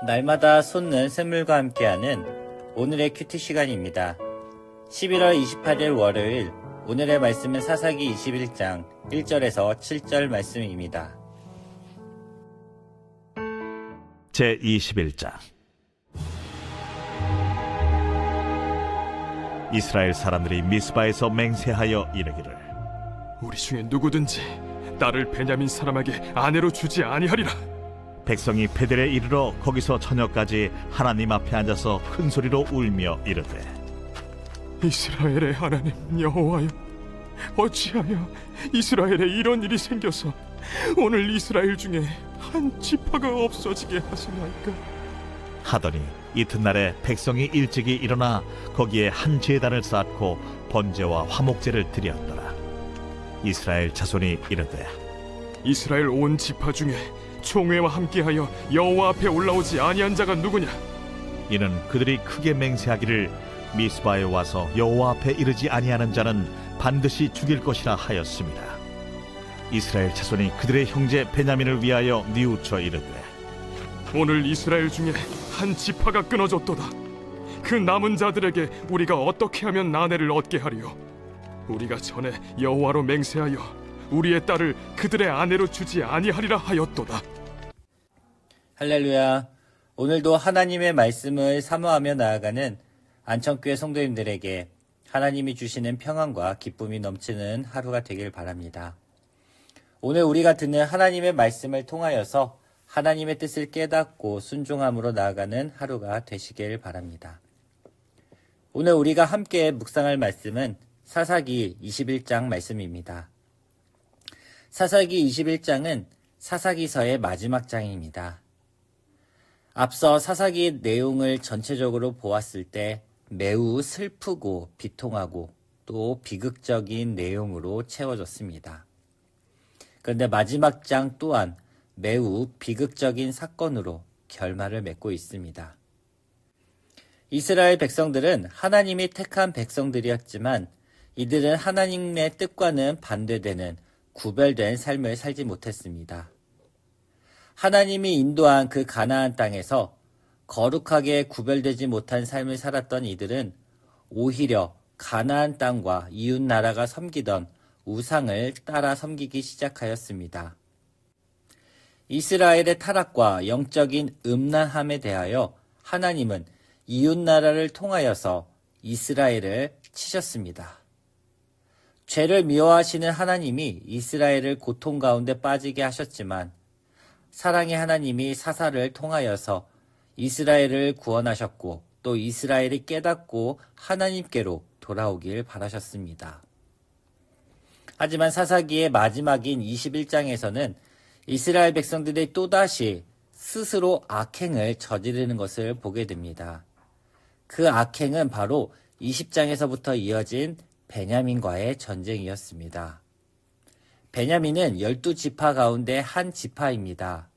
날마다 솟는 샘물과 함께하는 오늘의 큐티 시간입니다. 11월 28일 월요일, 오늘의 말씀은 사사기 21장 1절에서 7절 말씀입니다. 제21장. 이스라엘 사람들이 미스바에서 맹세하여 이르기를, 우리 중에 누구든지 딸을 베냐민 사람에게 아내로 주지 아니하리라. 백성이 베델에 이르러 거기서 저녁까지 하나님 앞에 앉아서 큰 소리로 울며 이르되, 이스라엘의 하나님 여호와여, 어찌하여 이스라엘에 이런 일이 생겨서 오늘 이스라엘 중에 한 지파가 없어지게 하시나이까? 하더니 이튿날에 백성이 일찍이 일어나 거기에 한 제단을 쌓고 번제와 화목제를 드렸더라. 이스라엘 자손이 이르되, 이스라엘 온 지파 중에 총회와 함께하여 여호와 앞에 올라오지 아니한 자가 누구냐? 이는 그들이 크게 맹세하기를 미스바에 와서 여호와 앞에 이르지 아니하는 자는 반드시 죽일 것이라 하였습니다. 이스라엘 자손이 그들의 형제 베냐민을 위하여 뉘우쳐 이르되, 오늘 이스라엘 중에 한 지파가 끊어졌도다. 그 남은 자들에게 우리가 어떻게 하면 아내를 얻게 하리요? 우리가 전에 여호와로 맹세하여 우리의 딸을 그들의 아내로 주지 아니하리라 하였도다. 할렐루야. 오늘도 하나님의 말씀을 사모하며 나아가는 안천교회 성도님들에게 하나님이 주시는 평안과 기쁨이 넘치는 하루가 되길 바랍니다. 오늘 우리가 듣는 하나님의 말씀을 통하여서 하나님의 뜻을 깨닫고 순종함으로 나아가는 하루가 되시길 바랍니다. 오늘 우리가 함께 묵상할 말씀은 사사기 21장 말씀입니다. 사사기 21장은 사사기서의 마지막 장입니다. 앞서 사사기 내용을 전체적으로 보았을 때 매우 슬프고 비통하고 또 비극적인 내용으로 채워졌습니다. 그런데 마지막 장 또한 매우 비극적인 사건으로 결말을 맺고 있습니다. 이스라엘 백성들은 하나님이 택한 백성들이었지만 이들은 하나님의 뜻과는 반대되는 구별된 삶을 살지 못했습니다. 하나님이 인도한 그 가나안 땅에서 거룩하게 구별되지 못한 삶을 살았던 이들은 오히려 가나안 땅과 이웃 나라가 섬기던 우상을 따라 섬기기 시작하였습니다. 이스라엘의 타락과 영적인 음란함에 대하여 하나님은 이웃 나라를 통하여서 이스라엘을 치셨습니다. 죄를 미워하시는 하나님이 이스라엘을 고통 가운데 빠지게 하셨지만 사랑의 하나님이 사사를 통하여서 이스라엘을 구원하셨고 또 이스라엘이 깨닫고 하나님께로 돌아오길 바라셨습니다. 하지만 사사기의 마지막인 21장에서는 이스라엘 백성들이 또다시 스스로 악행을 저지르는 것을 보게 됩니다. 그 악행은 바로 20장에서부터 이어진 베냐민과의 전쟁이었습니다. 베냐민은 12지파 가운데 한 지파입니다.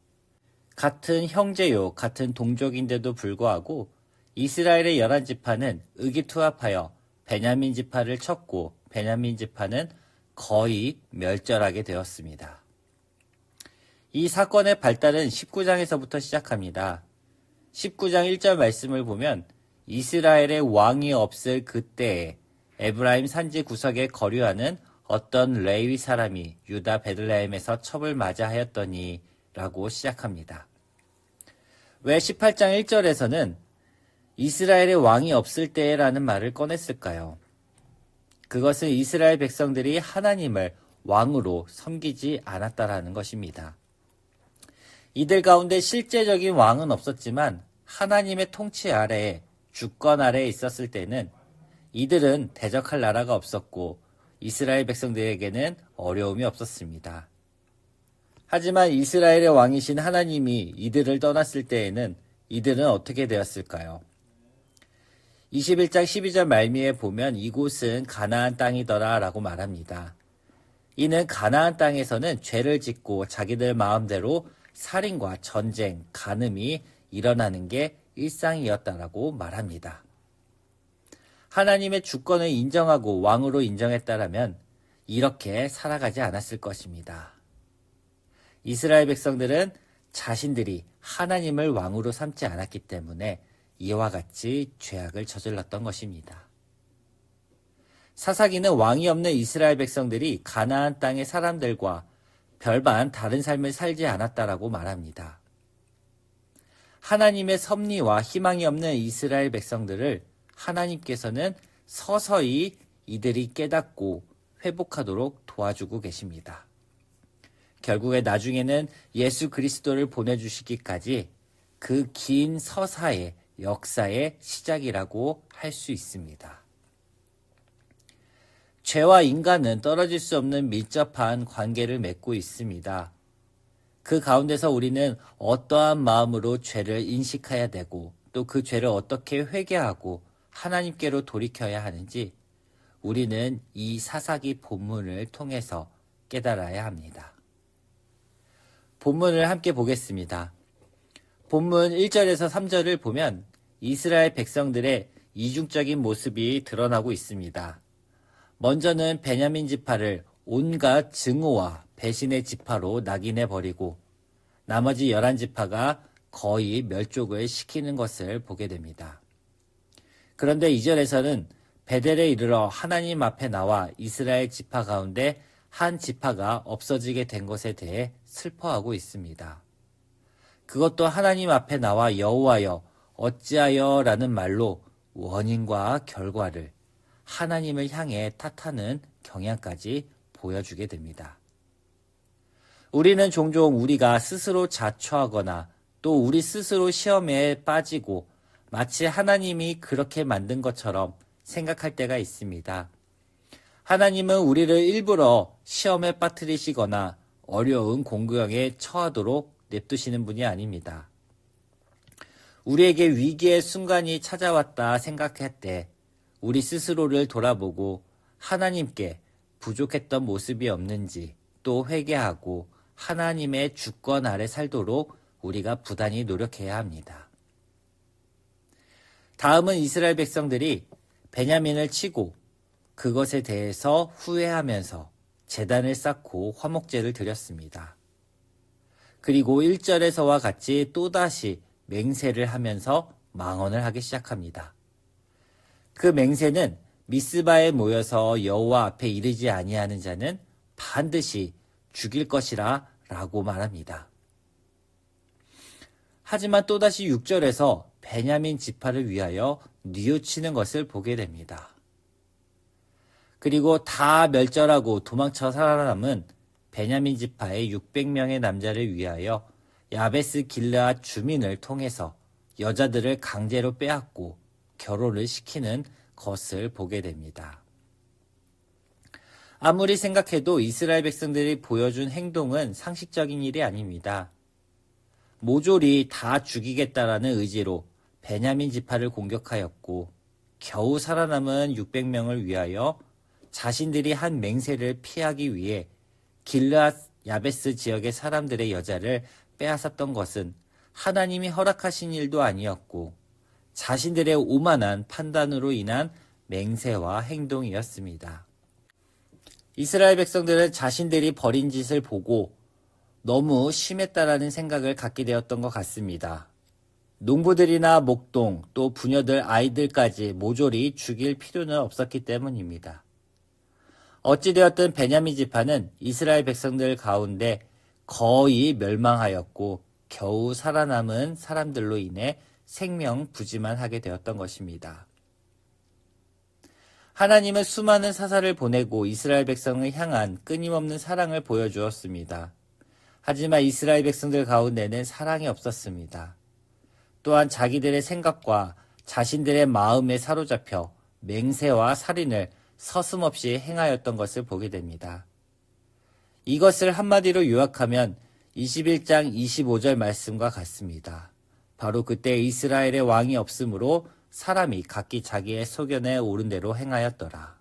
같은 형제요, 같은 동족인데도 불구하고 이스라엘의 11지파는 의기투합하여 베냐민 지파를 쳤고 베냐민 지파는 거의 멸절하게 되었습니다. 이 사건의 발달은 19장에서부터 시작합니다. 19장 1절 말씀을 보면 이스라엘의 왕이 없을 그때에 에브라임 산지 구석에 거류하는 어떤 레위 사람이 유다 베들레헴에서 첩을 맞이하였더니 라고 시작합니다. 왜 18장 1절에서는 이스라엘의 왕이 없을 때라는 말을 꺼냈을까요? 그것은 이스라엘 백성들이 하나님을 왕으로 섬기지 않았다라는 것입니다. 이들 가운데 실제적인 왕은 없었지만 하나님의 통치 아래에 주권 아래에 있었을 때는 이들은 대적할 나라가 없었고 이스라엘 백성들에게는 어려움이 없었습니다. 하지만 이스라엘의 왕이신 하나님이 이들을 떠났을 때에는 이들은 어떻게 되었을까요? 21장 12절 말미에 보면 이곳은 가나안 땅이더라 라고 말합니다. 이는 가나안 땅에서는 죄를 짓고 자기들 마음대로 살인과 전쟁, 간음이 일어나는 게 일상이었다라고 말합니다. 하나님의 주권을 인정하고 왕으로 인정했다라면 이렇게 살아가지 않았을 것입니다. 이스라엘 백성들은 자신들이 하나님을 왕으로 삼지 않았기 때문에 이와 같이 죄악을 저질렀던 것입니다. 사사기는 왕이 없는 이스라엘 백성들이 가나안 땅의 사람들과 별반 다른 삶을 살지 않았다라고 말합니다. 하나님의 섭리와 희망이 없는 이스라엘 백성들을 하나님께서는 서서히 이들이 깨닫고 회복하도록 도와주고 계십니다. 결국에 나중에는 예수 그리스도를 보내주시기까지 그 긴 서사의 역사의 시작이라고 할 수 있습니다. 죄와 인간은 떨어질 수 없는 밀접한 관계를 맺고 있습니다. 그 가운데서 우리는 어떠한 마음으로 죄를 인식해야 되고 또 그 죄를 어떻게 회개하고 하나님께로 돌이켜야 하는지 우리는 이 사사기 본문을 통해서 깨달아야 합니다. 본문을 함께 보겠습니다. 본문 1절에서 3절을 보면 이스라엘 백성들의 이중적인 모습이 드러나고 있습니다. 먼저는 베냐민 지파를 온갖 증오와 배신의 지파로 낙인해버리고 나머지 11지파가 거의 멸족을 시키는 것을 보게 됩니다. 그런데 2절에서는 베델에 이르러 하나님 앞에 나와 이스라엘 지파 가운데 한 지파가 없어지게 된 것에 대해 슬퍼하고 있습니다. 그것도 하나님 앞에 나와 여호와여 어찌하여 라는 말로 원인과 결과를 하나님을 향해 탓하는 경향까지 보여주게 됩니다. 우리는 종종 우리가 스스로 자초하거나 또 우리 스스로 시험에 빠지고 마치 하나님이 그렇게 만든 것처럼 생각할 때가 있습니다. 하나님은 우리를 일부러 시험에 빠뜨리시거나 어려운 공경에 처하도록 냅두시는 분이 아닙니다. 우리에게 위기의 순간이 찾아왔다 생각할 때 우리 스스로를 돌아보고 하나님께 부족했던 모습이 없는지 또 회개하고 하나님의 주권 아래 살도록 우리가 부단히 노력해야 합니다. 다음은 이스라엘 백성들이 베냐민을 치고 그것에 대해서 후회하면서 제단을 쌓고 화목제를 드렸습니다. 그리고 1절에서와 같이 또다시 맹세를 하면서 망언을 하기 시작합니다. 그 맹세는 미스바에 모여서 여호와 앞에 이르지 아니하는 자는 반드시 죽일 것이라 라고 말합니다. 하지만 또다시 6절에서 베냐민 지파를 위하여 뉘우치는 것을 보게 됩니다. 그리고 다 멸절하고 도망쳐 살아남은 베냐민 지파의 600명의 남자를 위하여 야베스 길르앗 주민을 통해서 여자들을 강제로 빼앗고 결혼을 시키는 것을 보게 됩니다. 아무리 생각해도 이스라엘 백성들이 보여준 행동은 상식적인 일이 아닙니다. 모조리 다 죽이겠다라는 의지로 베냐민 지파를 공격하였고 겨우 살아남은 600명을 위하여 자신들이 한 맹세를 피하기 위해 길르앗 야베스 지역의 사람들의 여자를 빼앗았던 것은 하나님이 허락하신 일도 아니었고 자신들의 오만한 판단으로 인한 맹세와 행동이었습니다. 이스라엘 백성들은 자신들이 벌인 짓을 보고 너무 심했다라는 생각을 갖게 되었던 것 같습니다. 농부들이나 목동 또 부녀들 아이들까지 모조리 죽일 필요는 없었기 때문입니다. 어찌되었든 베냐민 지파는 이스라엘 백성들 가운데 거의 멸망하였고 겨우 살아남은 사람들로 인해 생명부지만 하게 되었던 것입니다. 하나님은 수많은 사사를 보내고 이스라엘 백성을 향한 끊임없는 사랑을 보여주었습니다. 하지만 이스라엘 백성들 가운데는 사랑이 없었습니다. 또한 자기들의 생각과 자신들의 마음에 사로잡혀 맹세와 살인을 서슴없이 행하였던 것을 보게 됩니다. 이것을 한마디로 요약하면 21장 25절 말씀과 같습니다. 바로 그때 이스라엘의 왕이 없으므로 사람이 각기 자기의 소견에 오른 대로 행하였더라.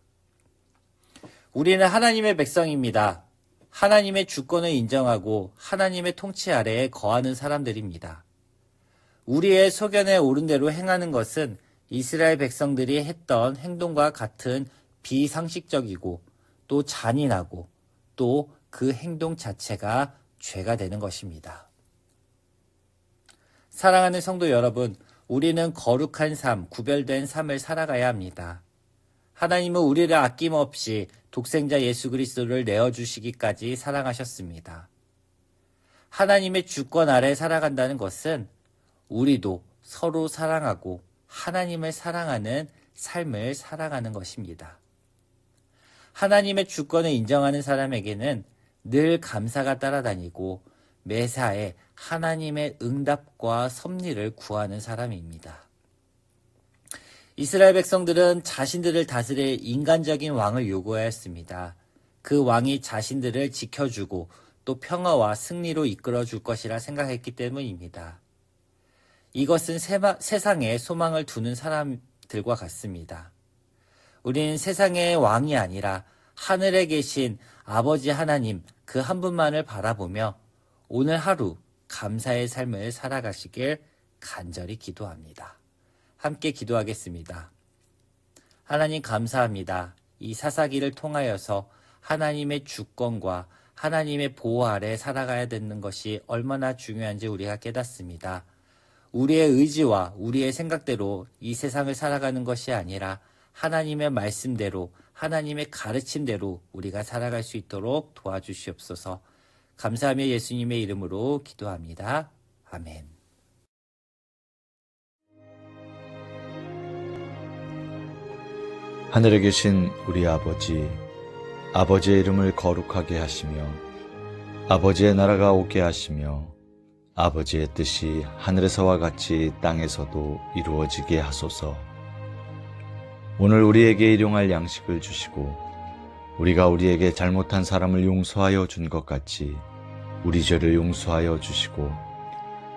우리는 하나님의 백성입니다. 하나님의 주권을 인정하고 하나님의 통치 아래에 거하는 사람들입니다. 우리의 소견에 오른 대로 행하는 것은 이스라엘 백성들이 했던 행동과 같은 비상식적이고 또 잔인하고 또 그 행동 자체가 죄가 되는 것입니다. 사랑하는 성도 여러분, 우리는 거룩한 삶, 구별된 삶을 살아가야 합니다. 하나님은 우리를 아낌없이 독생자 예수 그리스도를 내어주시기까지 사랑하셨습니다. 하나님의 주권 아래 살아간다는 것은 우리도 서로 사랑하고 하나님을 사랑하는 삶을 살아가는 것입니다. 하나님의 주권을 인정하는 사람에게는 늘 감사가 따라다니고 매사에 하나님의 응답과 섭리를 구하는 사람입니다. 이스라엘 백성들은 자신들을 다스릴 인간적인 왕을 요구하였습니다. 그 왕이 자신들을 지켜주고 또 평화와 승리로 이끌어 줄 것이라 생각했기 때문입니다. 이것은 세상에 소망을 두는 사람들과 같습니다. 우리는 세상의 왕이 아니라 하늘에 계신 아버지 하나님 그 한 분만을 바라보며 오늘 하루 감사의 삶을 살아가시길 간절히 기도합니다. 함께 기도하겠습니다. 하나님 감사합니다. 이 사사기를 통하여서 하나님의 주권과 하나님의 보호 아래 살아가야 되는 것이 얼마나 중요한지 우리가 깨닫습니다. 우리의 의지와 우리의 생각대로 이 세상을 살아가는 것이 아니라 하나님의 말씀대로 하나님의 가르침대로 우리가 살아갈 수 있도록 도와주시옵소서. 감사하며 예수님의 이름으로 기도합니다. 아멘. 하늘에 계신 우리 아버지, 아버지의 이름을 거룩하게 하시며 아버지의 나라가 오게 하시며 아버지의 뜻이 하늘에서와 같이 땅에서도 이루어지게 하소서. 오늘 우리에게 일용할 양식을 주시고 우리가 우리에게 잘못한 사람을 용서하여 준 것 같이 우리 죄를 용서하여 주시고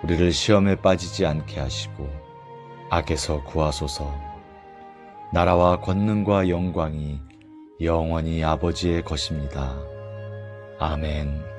우리를 시험에 빠지지 않게 하시고 악에서 구하소서. 나라와 권능과 영광이 영원히 아버지의 것입니다. 아멘.